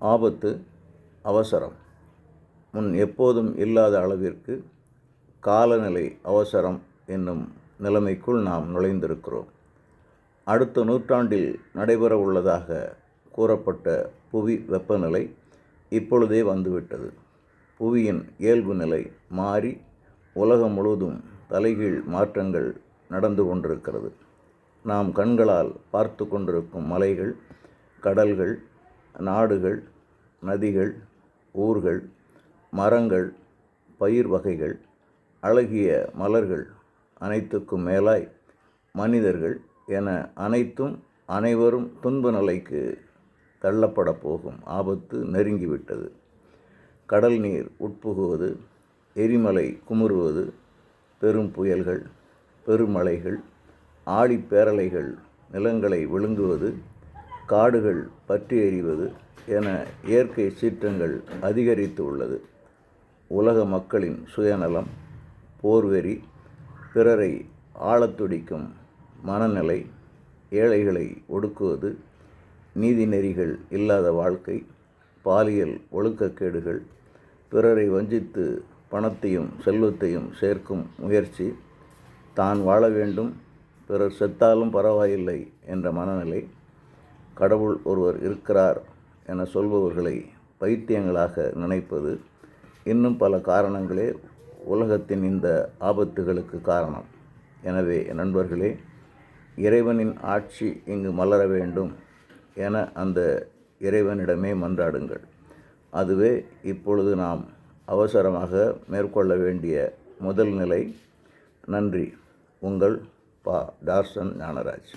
ஆபத்து, அவசரம். முன் எப்போதும் இல்லாத அளவிற்கு காலநிலை அவசரம் என்னும் நிலைமைக்குள் நாம் நுழைந்திருக்கிறோம். அடுத்த நூற்றாண்டில் நடைபெற உள்ளதாக கூறப்பட்ட புவி வெப்பநிலை இப்பொழுதே வந்துவிட்டது. புவியின் இயல்பு நிலை மாறி உலகம் முழுவதும் தலைகீழ் மாற்றங்கள் நடந்து கொண்டிருக்கிறது. நாம் கண்களால் பார்த்து கொண்டிருக்கும் மலைகள், கடல்கள், நாடுகள், நதிகள், ஊர்கள், மரங்கள், பயிர் வகைகள், அழகிய மலர்கள், அனைத்துக்கும் மேலாய் மனிதர்கள் என அனைத்தும் அனைவரும் துன்ப நிலைக்கு தள்ளப்பட போகும் ஆபத்து நெருங்கிவிட்டது. கடல் நீர் உட்புகுவது, எரிமலை குமுறுவது, பெரும் புயல்கள், பெருமழைகள், ஆழிப்பேரலைகள் நிலங்களை விழுங்குவது, காடுகள் பற்றி எறிவது என இயற்கை சீற்றங்கள் அதிகரித்து உள்ளது. உலக மக்களின் சுயநலம், போர்வெறி, பிறரை ஆளத்துடிக்கும் மனநிலை, ஏழைகளை ஒடுக்குவது, நீதிநெறிகள் இல்லாத வாழ்க்கை, பாலியல் ஒழுக்கக்கேடுகள், பிறரை வஞ்சித்து பணத்தையும் செல்வத்தையும் சேர்க்கும் முயற்சி, தான் வாழ வேண்டும், பிறர் செத்தாலும் பரவாயில்லை என்ற மனநிலை, கடவுள் ஒருவர் இருக்கிறார் என சொல்பவர்களை பைத்தியங்களாக நினைப்பது, இன்னும் பல காரணங்களே உலகத்தின் இந்த ஆபத்துகளுக்கு காரணம். எனவே நண்பர்களே, இறைவனின் ஆட்சி இங்கு மலர வேண்டும் என அந்த இறைவனிடமே மன்றாடுங்கள். அதுவே இப்பொழுது நாம் அவசரமாக மேற்கொள்ள வேண்டிய முதல் நிலை. நன்றி. உங்கள் டார்சன் ஞானராஜ்.